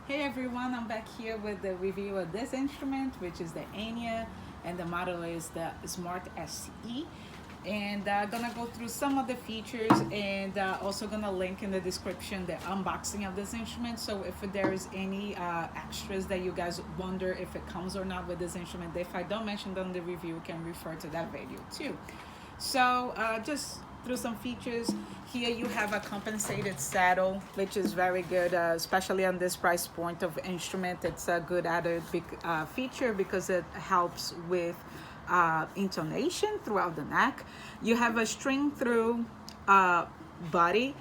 Hey everyone, I'm back here with the review of this instrument, which is the Enya, and the model is the Smart SE. And gonna go through some of the features, and also gonna link in the description the unboxing of this instrument. So if there is any extras that you guys wonder if it comes or not with this instrument, if I don't mention them in the review, you can refer to that video too. So just through some features, here you have a compensated saddle, which is very good, especially on this price point of instrument. It's a good added feature because it helps with intonation throughout the neck. You have a string through body.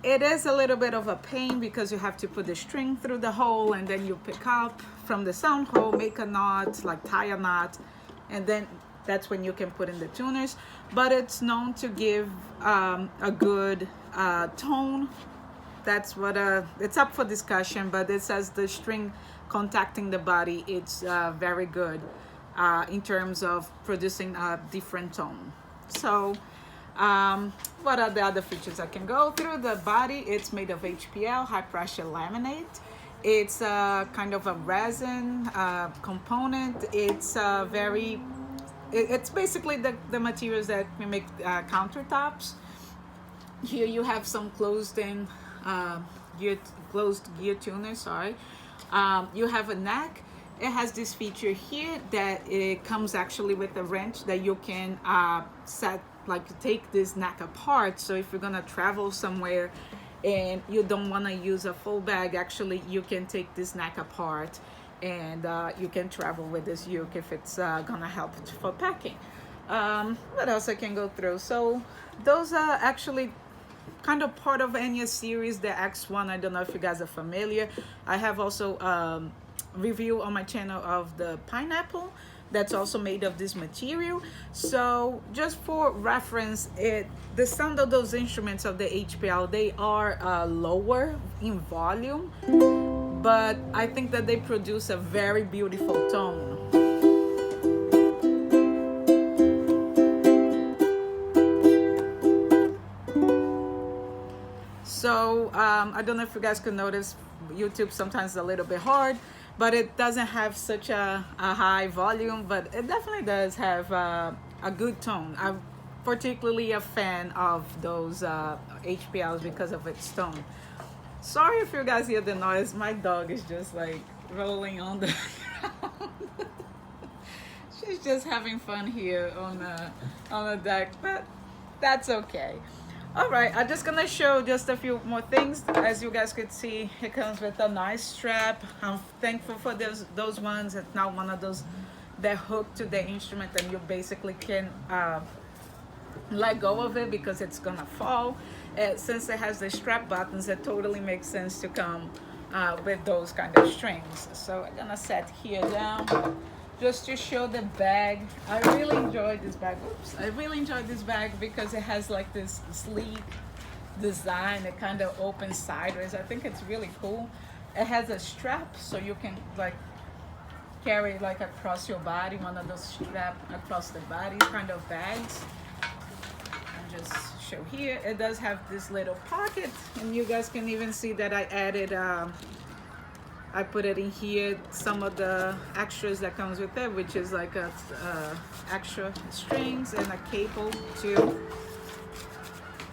It is a little bit of a pain because you have to put the string through the hole, and then you pick up from the sound hole, make a knot, like tie a knot, and then that's when you can put in the tuners. But it's known to give a good tone. That's what it's up for discussion, but it says the string contacting the body, it's very good in terms of producing a different tone. So what are the other features I can go through? The body, it's made of HPL, high pressure laminate. It's kind of a resin component. It's it's basically the materials that we make countertops. Here you have some closed-in closed gear tuner. Sorry, you have a neck. It has this feature here that it comes actually with a wrench that you can take this neck apart. So if you're gonna travel somewhere and you don't want to use a full bag, actually you can take this neck apart, and you can travel with this uke if it's gonna help for packing. What else I can go through? So those are actually kind of part of Enya's series, the X1. I don't know if you guys are familiar. I have also review on my channel of the pineapple that's also made of this material. So just for reference, the sound of those instruments of the HPL, they are lower in volume, but I think that they produce a very beautiful tone. So I don't know if you guys can notice, YouTube sometimes is a little bit hard, but it doesn't have such a high volume, but it definitely does have a good tone. I'm particularly a fan of those HPLs because of its tone. Sorry if you guys hear the noise. My dog is just like rolling on the ground. She's just having fun here on the deck, but that's okay. All right, I'm just gonna show just a few more things. As you guys could see, it comes with a nice strap. I'm thankful for those ones. It's not one of those that hook to the instrument and you basically can let go of it because it's gonna fall. Since it has the strap buttons, it totally makes sense to come with those kind of strings. So I'm gonna set here down just to show the bag. I really enjoyed this bag. Oops. I really enjoyed this bag because it has like this sleek design. It kind of opens sideways. I think it's really cool. It has a strap so you can like carry like across your body, one of those strap across the body kind of bags. Just show here, it does have this little pocket, and you guys can even see that I added I put it in here some of the extras that comes with it, which is like a extra strings and a cable too.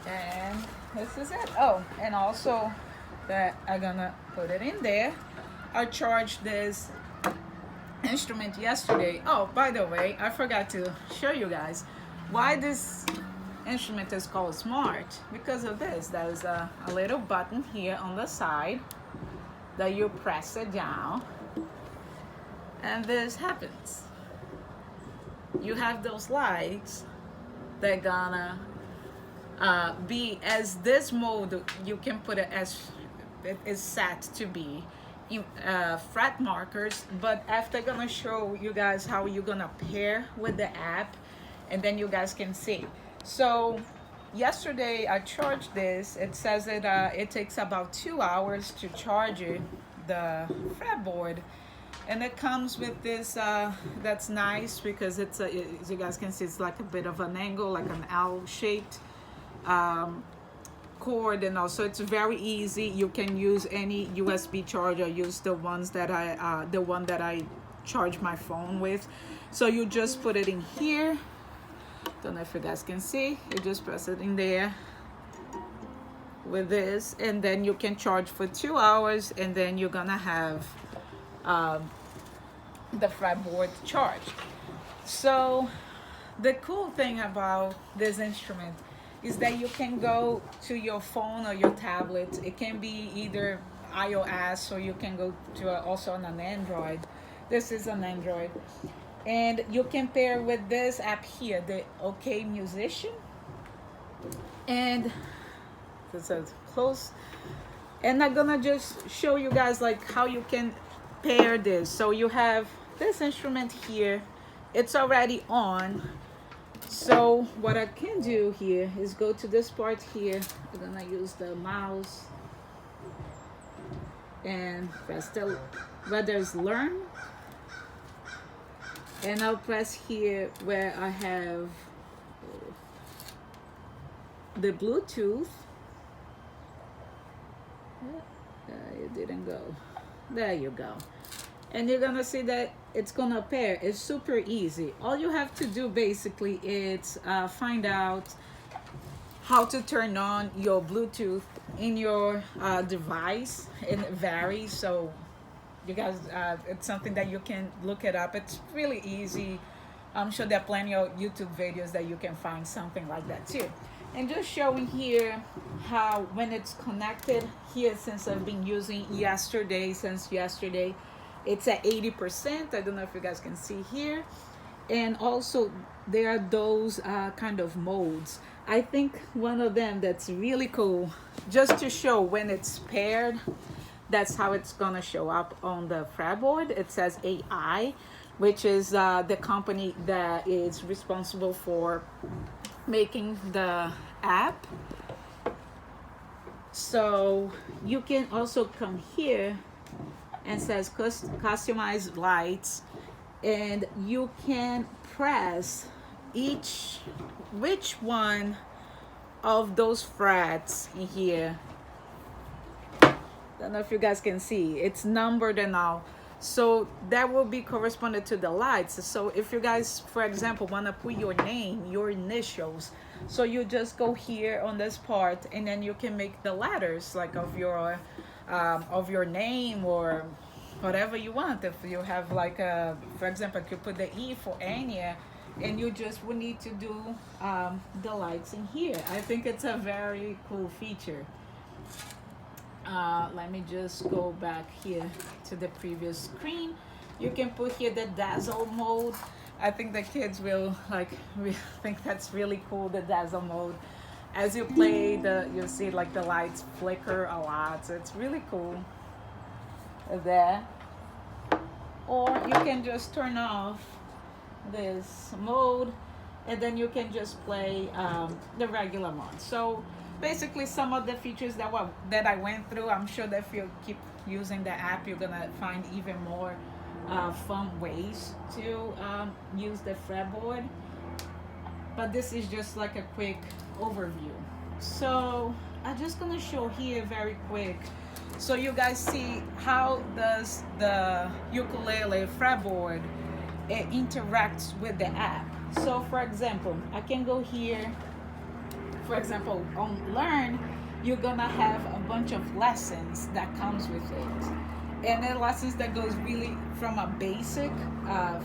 And this is it. Oh, and also that I'm gonna put it in there. I charged this instrument yesterday. Oh, by the way, I forgot to show you guys why this instrument is called Smart. Because of this, there's a little button here on the side that you press it down, and this happens. You have those lights that gonna be as this mode. You can put it as it is set to be in, fret markers, but after I'm gonna show you guys how you're gonna pair with the app, and then you guys can see. So yesterday I charged this. It says that it takes about 2 hours to charge it, the fretboard, and it comes with this that's nice because it's as you guys can see, it's like a bit of an angle, like an L shaped cord, and also it's very easy. You can use any USB charger. Use the ones that the one that I charge my phone with. So you just put it in here. Don't know if you guys can see. You just press it in there with this, and then you can charge for 2 hours, and then you're gonna have the fretboard charged. So the cool thing about this instrument is that you can go to your phone or your tablet. It can be either iOS, or you can go to also on an Android. This is an Android, and you can pair with this app here, the OKMusician, and this is close. And I'm gonna just show you guys like how you can pair this. So you have this instrument here, it's already on. So what I can do here is go to this part here. I'm gonna use the mouse and press the where there's learn, and I'll press here where I have the Bluetooth. It didn't go. There you go. And you're gonna see that it's gonna pair. It's super easy. All you have to do basically is find out how to turn on your Bluetooth in your device, and it varies. So you guys, it's something that you can look it up. It's really easy. I'm sure there are plenty of YouTube videos that you can find something like that too. And just showing here how when it's connected here, since I've been using since yesterday, it's at 80%. I don't know if you guys can see here. And also there are those kind of modes. I think one of them that's really cool, just to show when it's paired, that's how it's gonna show up on the fretboard. It says AI, which is the company that is responsible for making the app. So you can also come here and says customize lights, and you can press which one of those frets in here. Don't know if you guys can see, it's numbered and all. So that will be corresponded to the lights. So if you guys, for example, want to put your name, your initials, so you just go here on this part, and then you can make the letters like of your name or whatever you want. If you have like for example, you put the E for Enya, and you just would need to do the lights in here. I think it's a very cool feature. Let me just go back here to the previous screen. You can put here the dazzle mode. I think the kids will think that's really cool, the dazzle mode. As you play, you'll see like the lights flicker a lot, so it's really cool there. Or you can just turn off this mode, and then you can just play the regular mode. So basically some of the features that I went through, I'm sure that if you keep using the app, you're gonna find even more fun ways to use the fretboard. But this is just like a quick overview. So I'm just gonna show here very quick, so you guys see how does the ukulele fretboard interacts with the app. So for example, I can go here. For example, on Learn, you're gonna have a bunch of lessons that comes with it, and then lessons that goes really from a basic,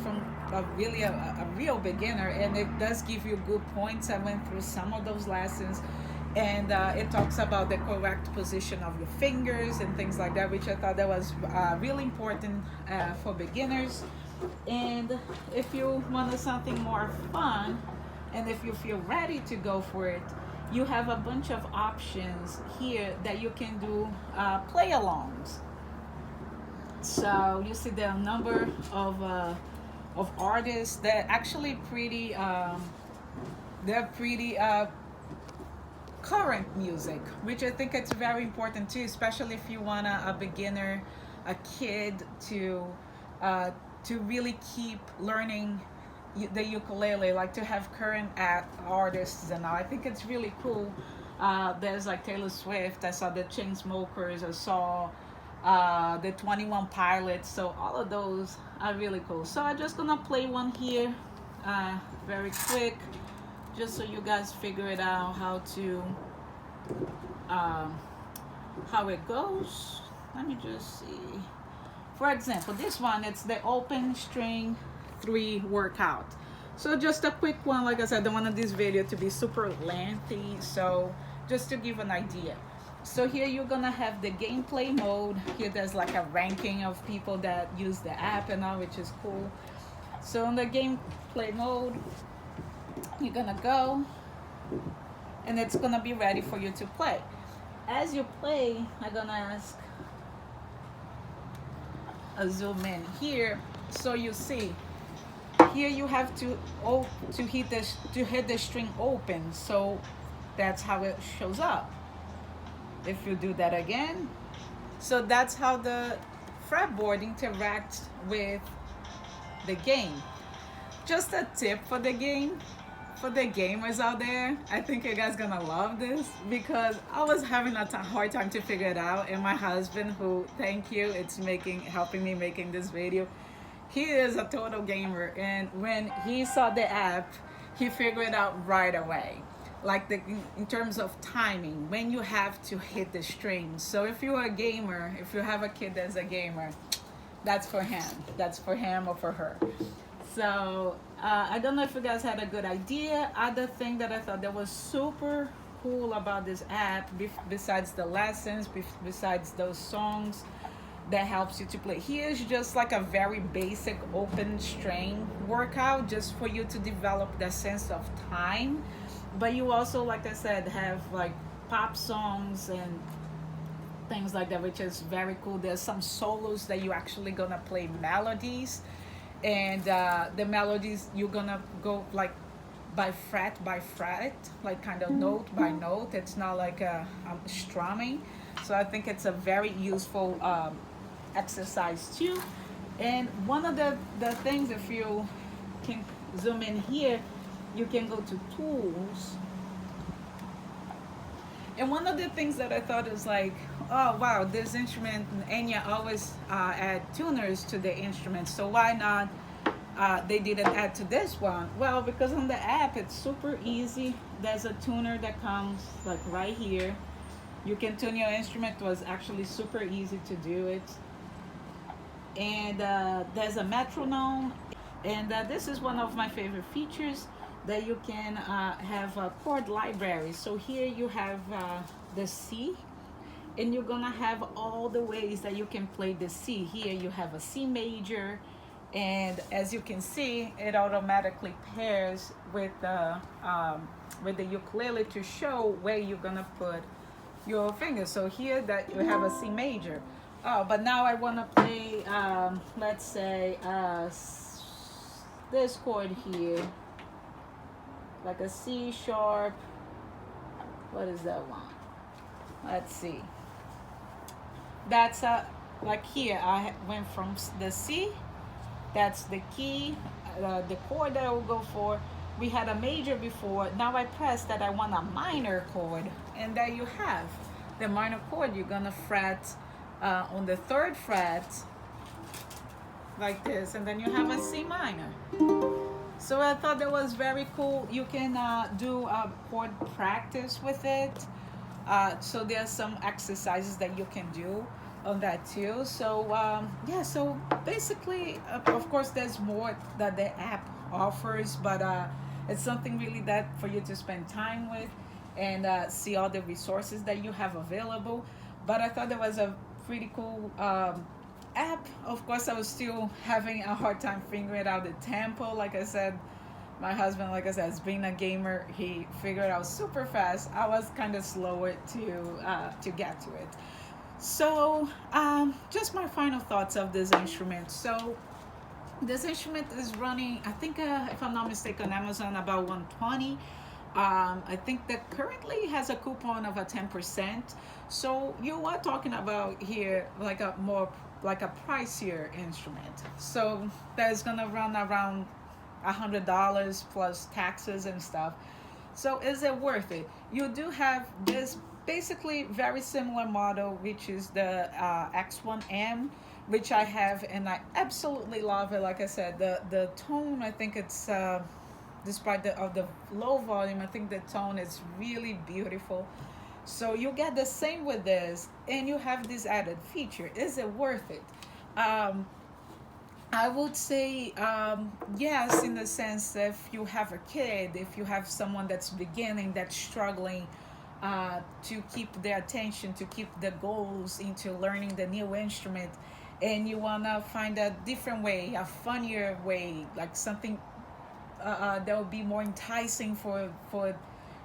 from a real beginner, and it does give you good points. I went through some of those lessons, and it talks about the correct position of your fingers and things like that, which I thought that was really important for beginners. And if you want something more fun, and if you feel ready to go for it, you have a bunch of options here that you can do play-alongs. So you see the number of artists that actually they're pretty current music, which I think it's very important too, especially if you want a beginner, a kid to really keep learning the ukulele, like to have current artists and all. I think it's really cool There's like Taylor Swift. I saw the Chainsmokers. I saw the 21 Pilots. So all of those are really cool. So I'm just gonna play one here, very quick, just so you guys figure it out how it goes. Let me just see. For example, this one, it's the open string 3 workout. So just a quick one. Like I said, I don't want this video to be super lengthy, so just to give an idea. So here you're gonna have the gameplay mode. Here there's like a ranking of people that use the app and all, which is cool. So in the gameplay mode, you're gonna go and it's gonna be ready for you to play. As you play, I'm gonna ask a zoom in here, so you see here you have to hit the string open, so that's how it shows up. If you do that again, so that's how the fretboard interacts with the game. Just a tip for the game, for the gamers out there, I think you guys gonna love this, because I was having a hard time to figure it out, and my husband, who, thank you, it's helping me making this video, he is a total gamer, and when he saw the app, he figured it out right away. Like in terms of timing, when you have to hit the strings. So if you're a gamer, if you have a kid that's a gamer, that's for him. That's for him or for her. So I don't know if you guys had a good idea. Other thing that I thought that was super cool about this app, besides the lessons, besides those songs that helps you to play, here's just like a very basic open string workout, just for you to develop the sense of time. But you also, like I said, have like pop songs and things like that, which is very cool. There's some solos that you actually gonna play melodies, and the melodies you're gonna go like by fret, like kind of note by note. It's not like a strumming. So I think it's a very useful exercise too. And one of the things, if you can zoom in here, you can go to tools, and one of the things that I thought is like, oh wow, this instrument, Enya always add tuners to the instrument, so why not they didn't add to this one? Well, because on the app it's super easy. There's a tuner that comes like right here. You can tune your instrument. It was actually super easy to do it. And there's a metronome, and this is one of my favorite features, that you can have a chord library. So here you have the C, and you're gonna have all the ways that you can play the C. Here you have a C major, and as you can see, it automatically pairs with the ukulele to show where you're gonna put your finger. So here that you have a C major. Oh, but now I wanna play, let's say this chord here, like a C sharp. What is that one? Let's see. That's like here I went from the C, that's the key, the chord that I will go for. We had a major before. Now I press that I want a minor chord, and there you have the minor chord. You're gonna fret on the 3rd fret like this, and then you have a C minor. So I thought that was very cool. You can do chord practice with it. So there's some exercises that you can do on that too. So yeah, so basically, of course, there's more that the app offers, but it's something really that for you to spend time with and see all the resources that you have available. But I thought that was a pretty cool app. Of course, I was still having a hard time figuring out the tempo. Like I said, my husband, like I said, as being a gamer, he figured out super fast. I was kind of slower to get to it. So just my final thoughts of this instrument. So this instrument is running, I think, if I'm not mistaken, on Amazon about 120. I think that currently has a coupon of a 10%. So you are talking about here like a more like a pricier instrument. So that's gonna run around $100 plus taxes and stuff. So is it worth it? You do have this basically very similar model, which is the X1M, which I have, and I absolutely love it. Like I said, the tone, I think it's despite of the low volume, I think the tone is really beautiful. So you get the same with this, and you have this added feature. Is it worth it? Um, I would say yes, in the sense if you have a kid, if you have someone that's beginning, that's struggling to keep their attention, to keep the goals into learning the new instrument, and you wanna find a different way, a funnier way, like something that would be more enticing for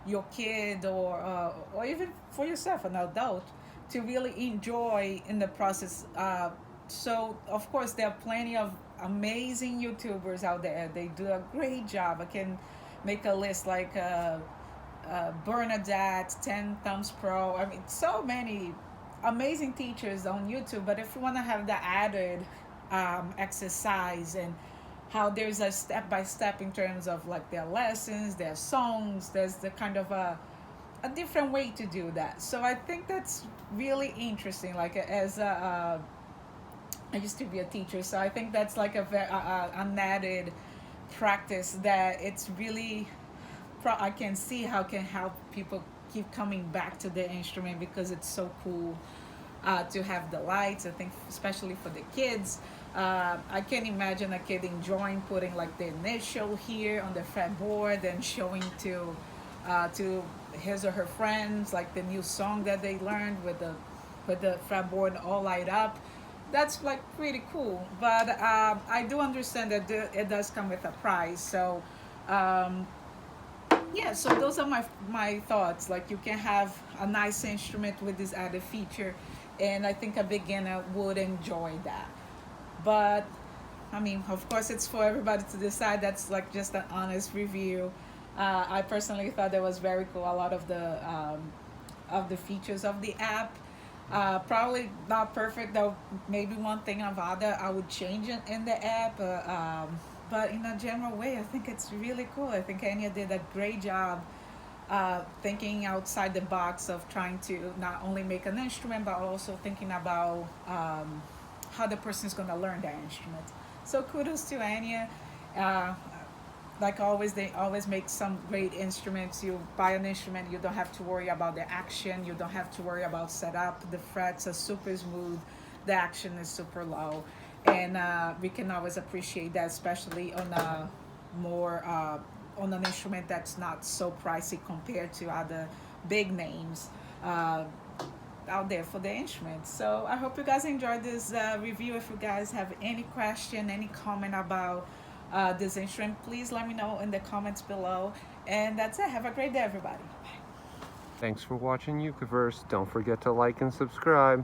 your kid or even for yourself, an adult, to really enjoy in the process. So of course there are plenty of amazing YouTubers out there. They do a great job. I can make a list like Bernadette, 10 Thumbs Pro. I mean, so many amazing teachers on YouTube. But if you want to have the added exercise and how there's a step by step in terms of like their lessons, their songs, there's the kind of a different way to do that. So I think that's really interesting. Like as a I used to be a teacher, so I think that's like an added practice that it's really I can see how can help people keep coming back to the instrument because it's so cool to have the lights. I think especially for the kids, I can imagine a kid enjoying putting like the initial here on the fretboard and showing to his or her friends like the new song that they learned with the fretboard all light up. That's like pretty cool, but I do understand that it does come with a price. So um, yeah, so those are my thoughts. Like you can have a nice instrument with this added feature, and I think a beginner would enjoy that. But I mean, of course, it's for everybody to decide. That's like just an honest review. I personally thought that was very cool. A lot of the features of the app. Probably not perfect though. Maybe one thing of other I would change it in the app. But in a general way, I think it's really cool. I think Enya did a great job thinking outside the box of trying to not only make an instrument but also thinking about how the person is going to learn that instrument. So kudos to Enya. Uh, like always, they always make some great instruments. You buy an instrument, you don't have to worry about the action, you don't have to worry about setup. The frets are super smooth, the action is super low, and we can always appreciate that, especially on a more on an instrument that's not so pricey compared to other big names out there for the instrument. So I hope you guys enjoyed this review. If you guys have any question, any comment about this instrument, please let me know in the comments below. And that's it. Have a great day, everybody. Bye. Thanks for watching Ukiverse. Don't forget to like and subscribe.